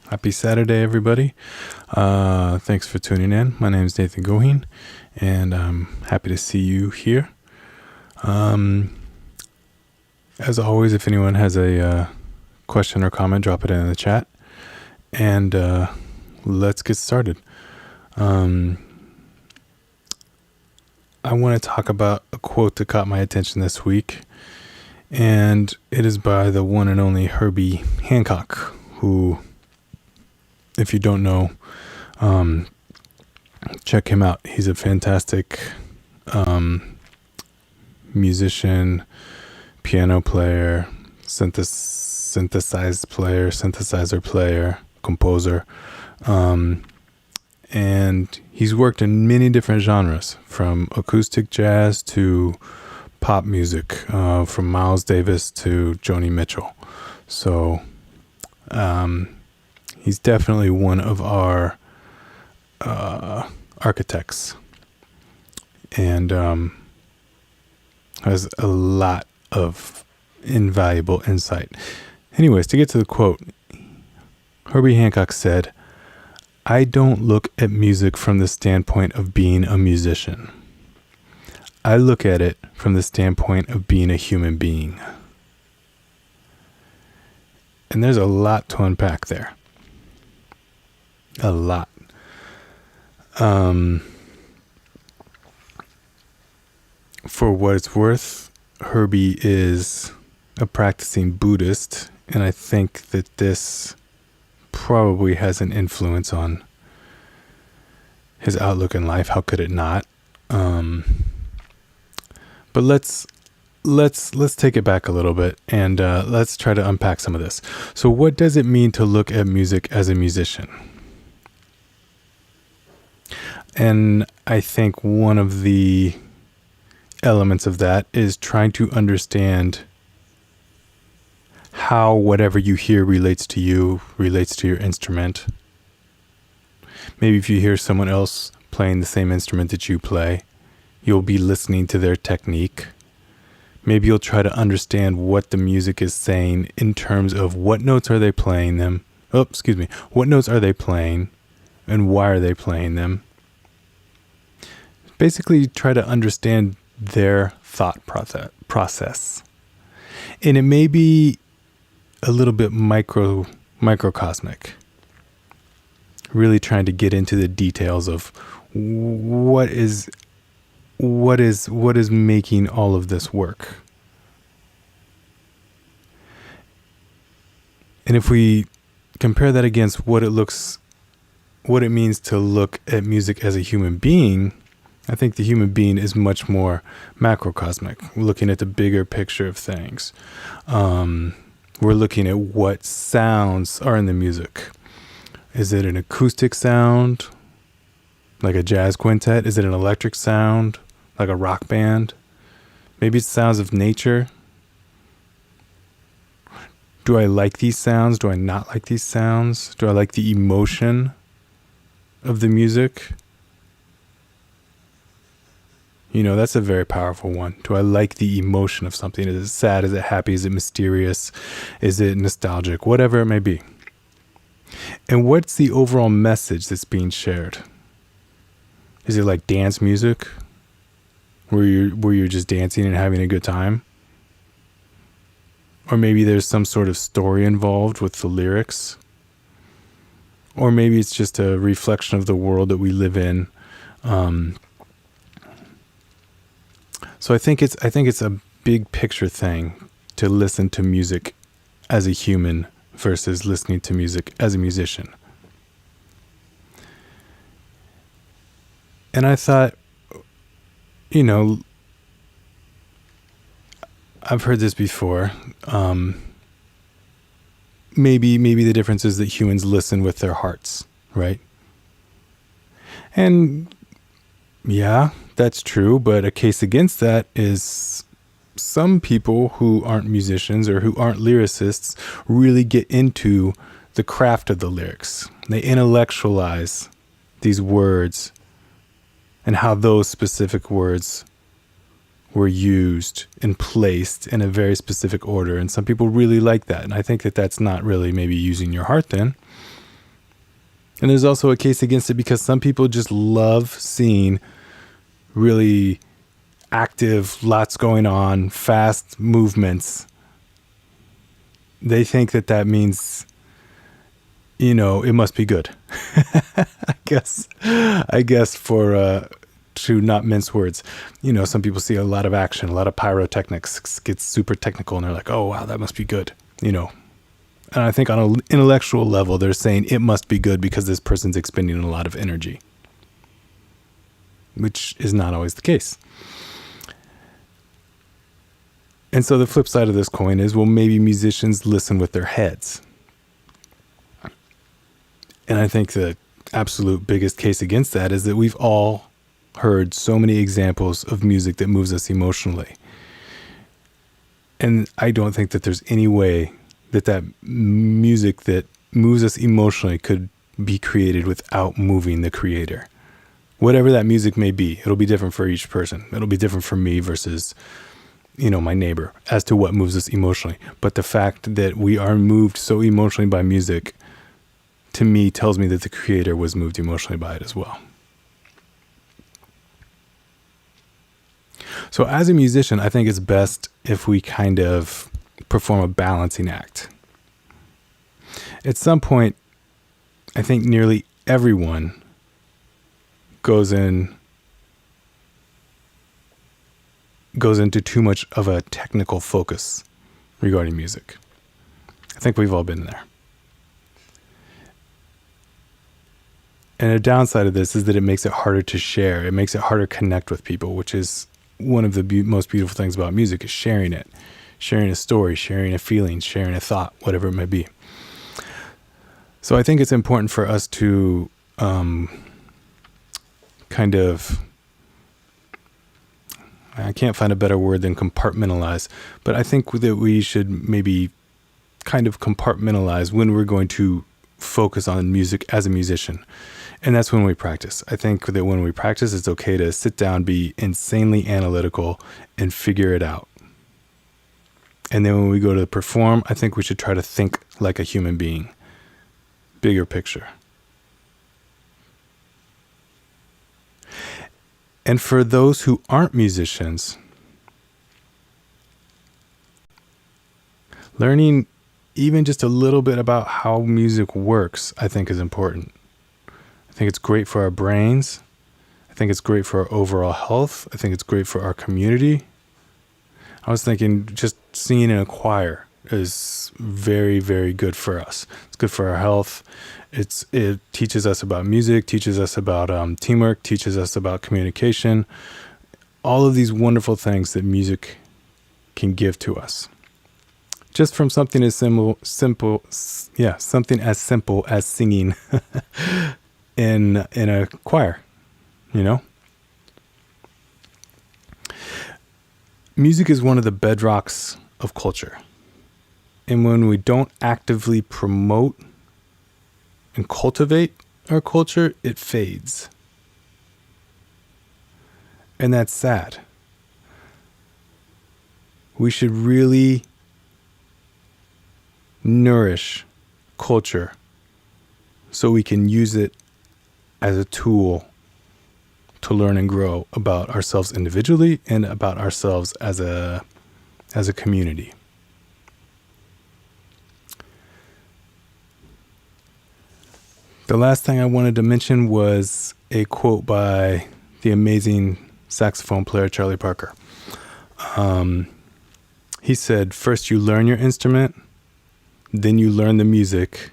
Happy Saturday, everybody. Thanks for tuning in. My name is Nathan Goheen, and I'm happy to see you here. As always, if anyone has a question or comment, drop it in the chat, and let's get started. I want to talk about a quote that caught my attention this week, and it is by the one and only Herbie Hancock, who, if you don't know, check him out. He's a fantastic musician, piano player, synthesizer player, composer, and he's worked in many different genres, from acoustic jazz to pop music, from Miles Davis to Joni Mitchell. So he's definitely one of our architects, and has a lot of invaluable insight. Anyways, to get to the quote, Herbie Hancock said, "I don't look at music from the standpoint of being a musician. I look at it from the standpoint of being a human being." And there's a lot to unpack there. A lot. For what it's worth, Herbie is a practicing Buddhist, and I think that this probably has an influence on his outlook in life. How could it not? But let's take it back a little bit, and let's try to unpack some of this. So what does it mean to look at music as a musician? And I think one of the elements of that is trying to understand how whatever you hear relates to you, relates to your instrument. Maybe if you hear someone else playing the same instrument that you play, you'll be listening to their technique. Maybe you'll try to understand what the music is saying in terms of what notes are they playing them. What notes are they playing and why are they playing them? Basically try to understand their thought process. And it may be a little bit microcosmic. Really trying to get into the details of what is making all of this work. And if we compare that against what it means to look at music as a human being, I think the human being is much more macrocosmic, looking at the bigger picture of things. We're looking at what sounds are in the music. Is it an acoustic sound, like a jazz quintet? Is it an electric sound, like a rock band? Maybe it's sounds of nature. Do I like these sounds? Do I not like these sounds? Do I like the emotion of the music? You know, that's a very powerful one. Do I like the emotion of something? Is it sad? Is it happy? Is it mysterious? Is it nostalgic? Whatever it may be. And what's the overall message that's being shared? Is it like dance music, where you're just dancing and having a good time? Or maybe there's some sort of story involved with the lyrics. Or maybe it's just a reflection of the world that we live in. So I think it's a big picture thing to listen to music as a human versus listening to music as a musician. And I thought, you know, I've heard this before. Maybe the difference is that humans listen with their hearts, right? And yeah, that's true, but a case against that is some people who aren't musicians or who aren't lyricists really get into the craft of the lyrics. They intellectualize these words and how those specific words were used and placed in a very specific order. And some people really like that. And I think that that's not really maybe using your heart then. And there's also a case against it because some people just love seeing really active, lots going on, fast movements. They think that that means, you know, it must be good. I guess for to not mince words, you know, some people see a lot of action, a lot of pyrotechnics, gets super technical, and they're like, oh wow, that must be good, you know. And I think on an intellectual level, they're saying it must be good because this person's expending a lot of energy, which is not always the case. And so the flip side of this coin is, well, maybe musicians listen with their heads. And I think the absolute biggest case against that is that we've all heard so many examples of music that moves us emotionally. And I don't think that there's any way that that music that moves us emotionally could be created without moving the creator. Whatever that music may be, it'll be different for each person. It'll be different for me versus, you know, my neighbor as to what moves us emotionally. But the fact that we are moved so emotionally by music, to me, tells me that the creator was moved emotionally by it as well. So as a musician, I think it's best if we kind of perform a balancing act. At some point, I think nearly everyone goes into too much of a technical focus regarding music. I think we've all been there. And a downside of this is that it makes it harder to share. It makes it harder to connect with people, which is one of the most beautiful things about music, is sharing it. Sharing a story, sharing a feeling, sharing a thought, whatever it may be. So I think it's important for us to kind of, I can't find a better word than compartmentalize, but I think that we should maybe kind of compartmentalize when we're going to focus on music as a musician. And that's when we practice. I think that when we practice, it's okay to sit down, be insanely analytical, and figure it out. And then when we go to perform, I think we should try to think like a human being. Bigger picture. And for those who aren't musicians, learning even just a little bit about how music works, I think is important. I think it's great for our brains. I think it's great for our overall health. I think it's great for our community. I was thinking just singing in a choir is very, very good for us. It's good for our health. It teaches us about music, teaches us about teamwork, teaches us about communication. All of these wonderful things that music can give to us. Just from something as something as simple as singing in a choir, you know? Music is one of the bedrocks of culture. And when we don't actively promote and cultivate our culture, it fades. And that's sad. We should really nourish culture so we can use it as a tool to learn and grow about ourselves individually and about ourselves as a community. The last thing I wanted to mention was a quote by the amazing saxophone player Charlie Parker. He said, "First you learn your instrument, then you learn the music,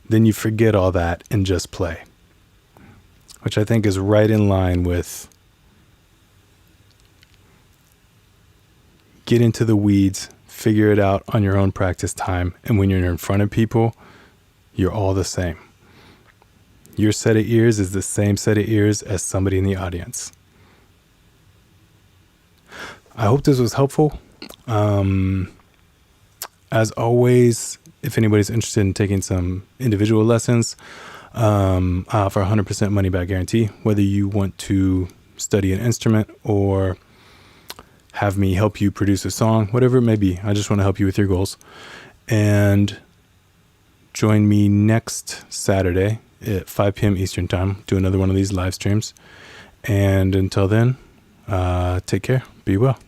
then you forget all that and just play." Which I think is right in line with get into the weeds, figure it out on your own practice time, and when you're in front of people, you're all the same. Your set of ears is the same set of ears as somebody in the audience. I hope this was helpful. As always, if anybody's interested in taking some individual lessons, I offer 100% money back guarantee, whether you want to study an instrument or have me help you produce a song, whatever it may be. I just want to help you with your goals. And join me next Saturday at 5 p.m. Eastern time. Do another one of these live streams. And until then, take care. Be well.